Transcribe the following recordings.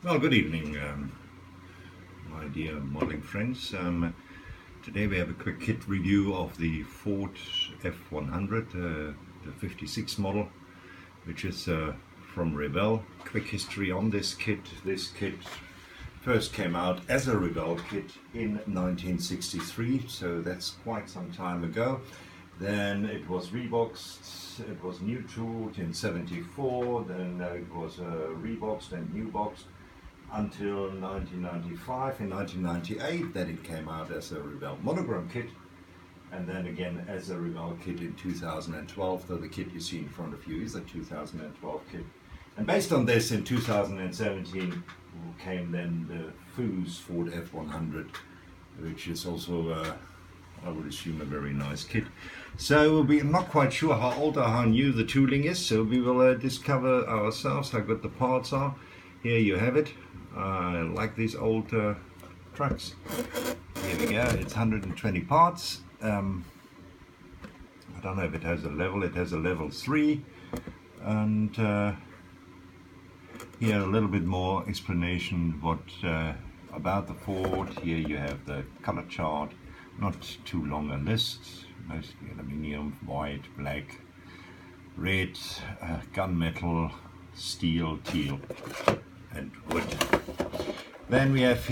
Well, good evening, my dear modeling friends. Today we have a quick kit review of the Ford F100, the 56 model, which is from Revell. Quick history on this kit. This kit first came out as a Revell kit in 1963, so that's quite some time ago. Then it was reboxed, it was new tooled in 74, then it was reboxed and new boxed until 1995. In 1998 then it came out as a Revell monogram kit, and then again as a Revell kit in 2012, though the kit you see in front of you is a 2012 kit. And based on this, in 2017 came then the Ford F100, which is also I would assume a very nice kit. So we're not quite sure how old or how new the tooling is, so we will discover ourselves how good the parts are. Here you have it. I like these old trucks. Here we go, it's 120 parts. I don't know if it has a level, it has a level 3. And here a little bit more explanation about the Ford. Here you have the color chart. Not too long a list, mostly aluminium, white, black, red, gunmetal, steel, teal and wood. Then we have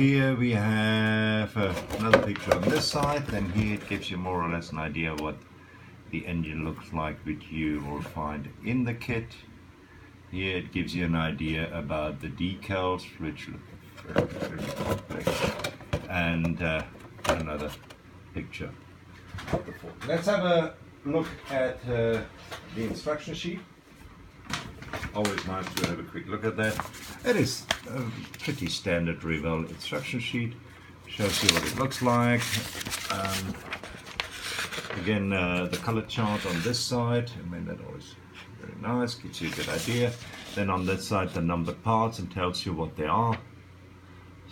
another picture on this side. Then here it gives you more or less an idea what the engine looks like, which you will find in the kit. Here it gives you an idea about the decals, which look very complex, and another picture of the Ford. Let's have a look at the instruction sheet. Always nice to have a quick look at that. It is a pretty standard Revell instruction sheet. Shows you what it looks like. Again, the color chart on this side. I mean, that always very nice, gives you a good idea. Then on this side, the numbered parts and tells you what they are.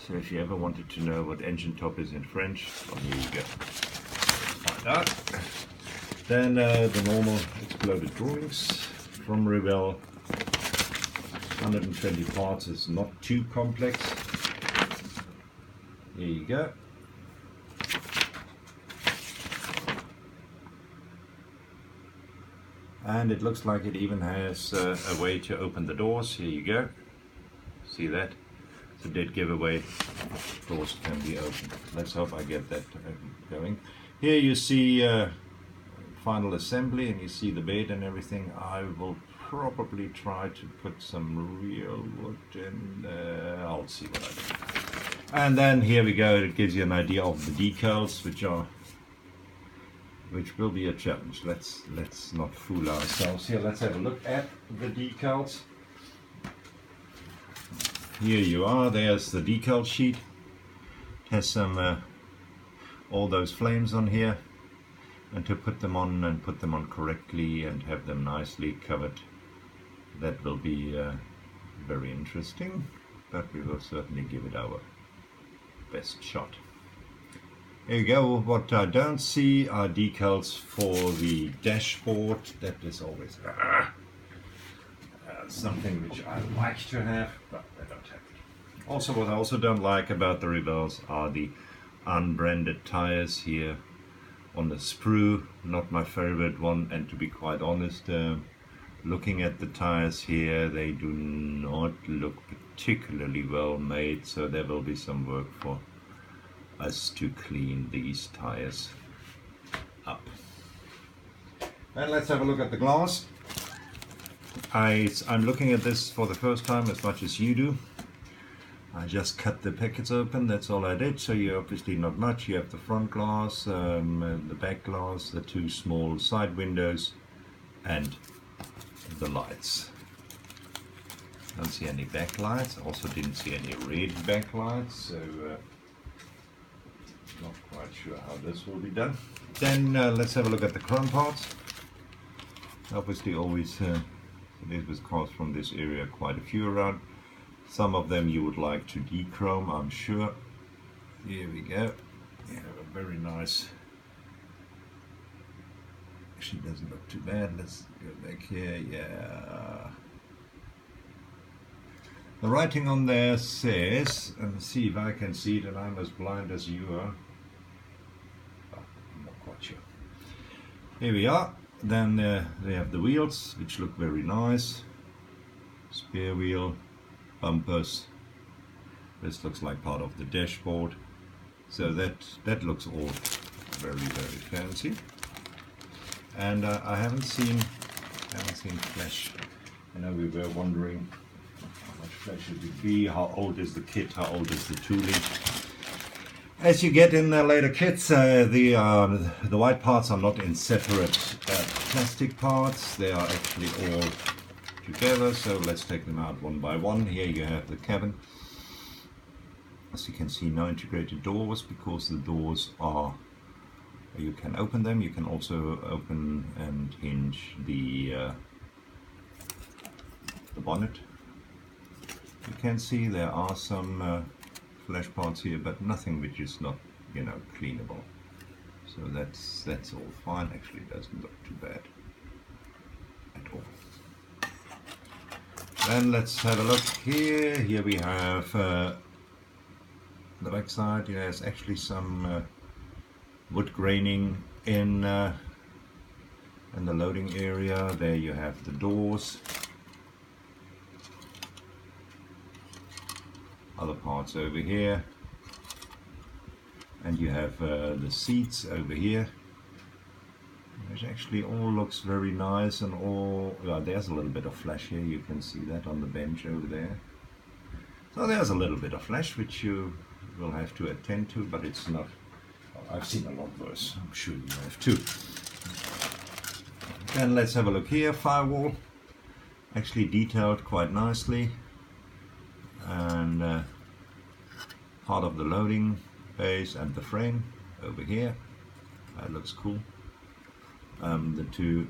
So if you ever wanted to know what engine top is in French, well, here you go. Find out. Then the normal exploded drawings from Revell. 120 parts is not too complex. Here you go. And it looks like it even has a way to open the doors. Here you go. See that? It's a dead giveaway. Doors can be opened. Let's hope I get that going. Here you see final assembly, and you see the bed and everything. I will probably try to put some real wood in. I'll see what I do. And then here we go. It gives you an idea of the decals, which will be a challenge. Let's not fool ourselves here. Let's have a look at the decals. Here you are. There's the decal sheet. It has some all those flames on here, and to put them on correctly and have them nicely covered, that will be very interesting, but we will certainly give it our best shot. Here you go. What I don't see are decals for the dashboard. That is always something which I like to have, but I don't have it. Also, what I also don't like about the Revells are the unbranded tires here on the sprue. Not my favorite one, and to be quite honest, looking at the tires here, they do not look particularly well made, so there will be some work for us to clean these tires up. And let's have a look at the glass. I'm looking at this for the first time as much as you do. I just cut the packets open, that's all I did, so you're obviously not much. You have the front glass, the back glass, the two small side windows, and the lights. Don't see any backlights, also didn't see any red backlights, so not quite sure how this will be done. Then let's have a look at the chrome parts. Obviously always, it was cars from this area, quite a few around. Some of them you would like to dechrome, I'm sure. Here we go. You have a very nice, actually doesn't look too bad. Let's go back here. Yeah, The writing on there says, and see if I can see it, and I'm as blind as you are. Oh, I'm not quite sure. Here we are. Then they have the wheels, which look very nice. Spare wheel, bumpers. This looks like part of the dashboard. So that looks all very, very fancy. And I haven't seen flash. I know we were wondering how much flash should it be, how old is the kit, how old is the tooling. As you get in the later kits, the white parts are not in separate plastic parts. They are actually all together. So let's take them out one by one. Here you have the cabin. As you can see, no integrated doors, because the doors are, you can open them. You can also open and hinge the bonnet. You can see there are some flash parts here, but nothing which is not, you know, cleanable. So that's all fine. Actually, it doesn't look too bad at all. Then let's have a look here. Here we have the back side. There's actually some wood graining in the loading area. There you have the doors. Other parts over here, and you have the seats over here, which actually all looks very nice, and all there's a little bit of flash here. You can see that on the bench over there. So there's a little bit of flash which you will have to attend to, but it's not. I've seen a lot worse. I'm sure you have too. Then let's have a look here. Firewall, actually detailed quite nicely. And part of the loading base and the frame over here. That looks cool. The two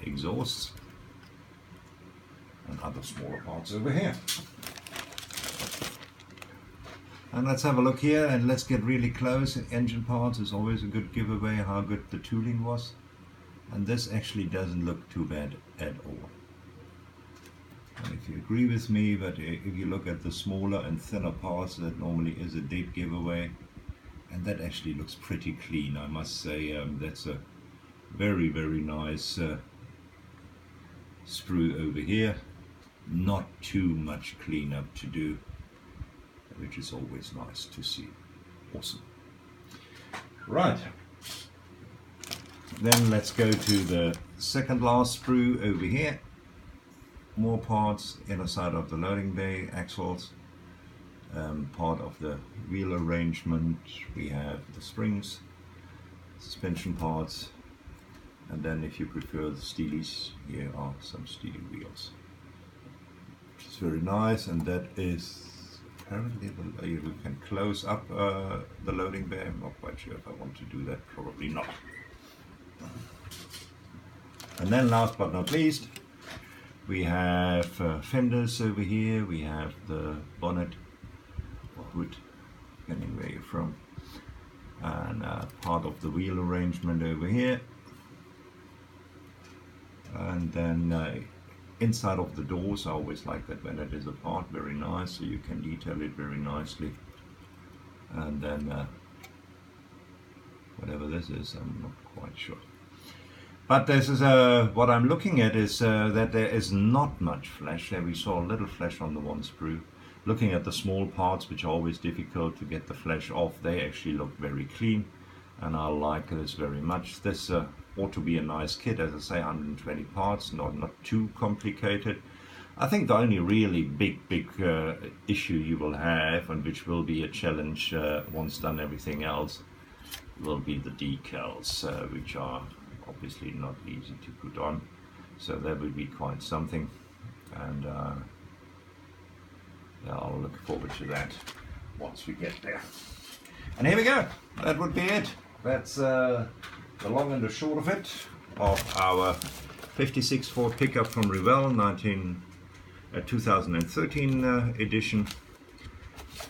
exhausts and other smaller parts over here. And let's have a look here, and let's get really close. Engine parts is always a good giveaway how good the tooling was. And this actually doesn't look too bad at all. And if you agree with me, but if you look at the smaller and thinner parts, that normally is a dead giveaway, and that actually looks pretty clean, I must say. That's a very, very nice sprue over here. Not too much cleanup to do, which is always nice to see. Awesome. Right. Then let's go to the second last sprue over here. More parts, inner side of the loading bay, axles, part of the wheel arrangement. We have the springs, suspension parts, and then if you prefer the steelies, here are some steely wheels. Which is very nice, and that is apparently you can close up the loading bay. I'm not quite sure if I want to do that, probably not. And then last but not least, we have fenders over here. We have the bonnet or hood, depending where you're from, and part of the wheel arrangement over here. And then inside of the doors, I always like that when it is apart, very nice, so you can detail it very nicely. And then whatever this is, I'm not quite sure. But this is what I'm looking at is that there is not much flash. There we saw a little flash on the one sprue. Looking at the small parts, which are always difficult to get the flash off, they actually look very clean, and I like this very much. This ought to be a nice kit, as I say, 120 parts, not too complicated. I think the only really big issue you will have, and which will be a challenge once done everything else, will be the decals, which are obviously not easy to put on, so that will be quite something, and yeah, I'll look forward to that once we get there. And here we go, that would be it. That's the long and the short of it, of our 56 Ford pickup from Revell, 2013 edition.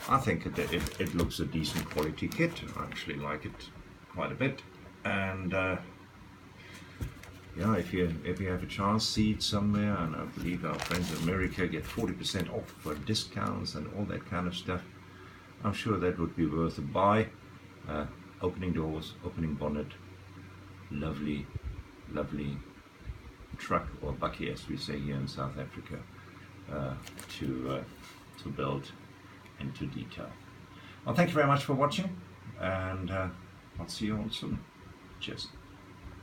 I think it looks a decent quality kit. I actually like it quite a bit, and yeah, if you have a chance, see it somewhere, and I believe our friends in America get 40% off for discounts and all that kind of stuff. I'm sure that would be worth a buy. Opening doors, opening bonnet, lovely, lovely truck, or bakkie as we say here in South Africa, to build and to detail. Well, thank you very much for watching, and I'll see you all soon. Cheers.